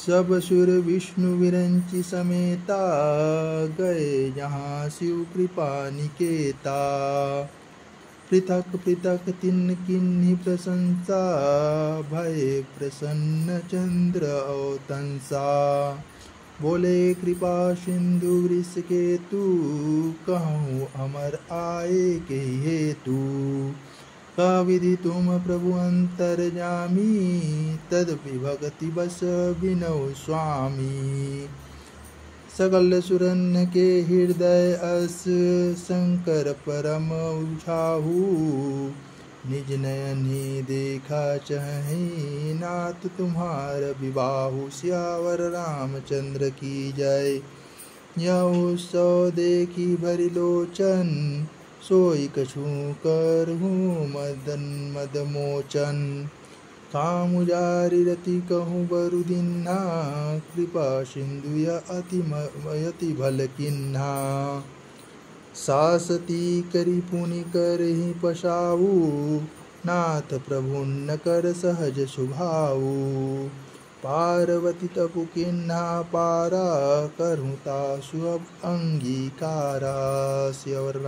सब सुर विष्णु विरंची समेता, गए जहाँ शिव कृपा निकेता। पृथक पृथक तिन किन्ही प्रशंसा, भय प्रसन्न चंद्र अवतंसा। बोले कृपा सिंधु वृषकेतु, कहूँ अमर आए के हेतु। का विधि तुम प्रभु अंतर्जामी, तदपि भगति बस बिनौ स्वामी। सकल सुरन के हृदय अस, शंकर परम उछाहू। निज नयनी देखा चही, नाथ तुम्हार विबाहु। सियावर रामचंद्र की जय। यह उत्सव देखी भरि लोचन, सोई कछु करहूँ मदन मदमोचन। कामुजारि रति कहूँ बरु दीन्हा, कृपा सिंधु यह अति भल किन्हा। सासती करि पुनि करहि पसाऊ, नाथ प्रभु न कर सहज सुभाऊ। पार्वती तपु किन्हा पारा, करहूँ तासु अब अंगीकारा। सियावर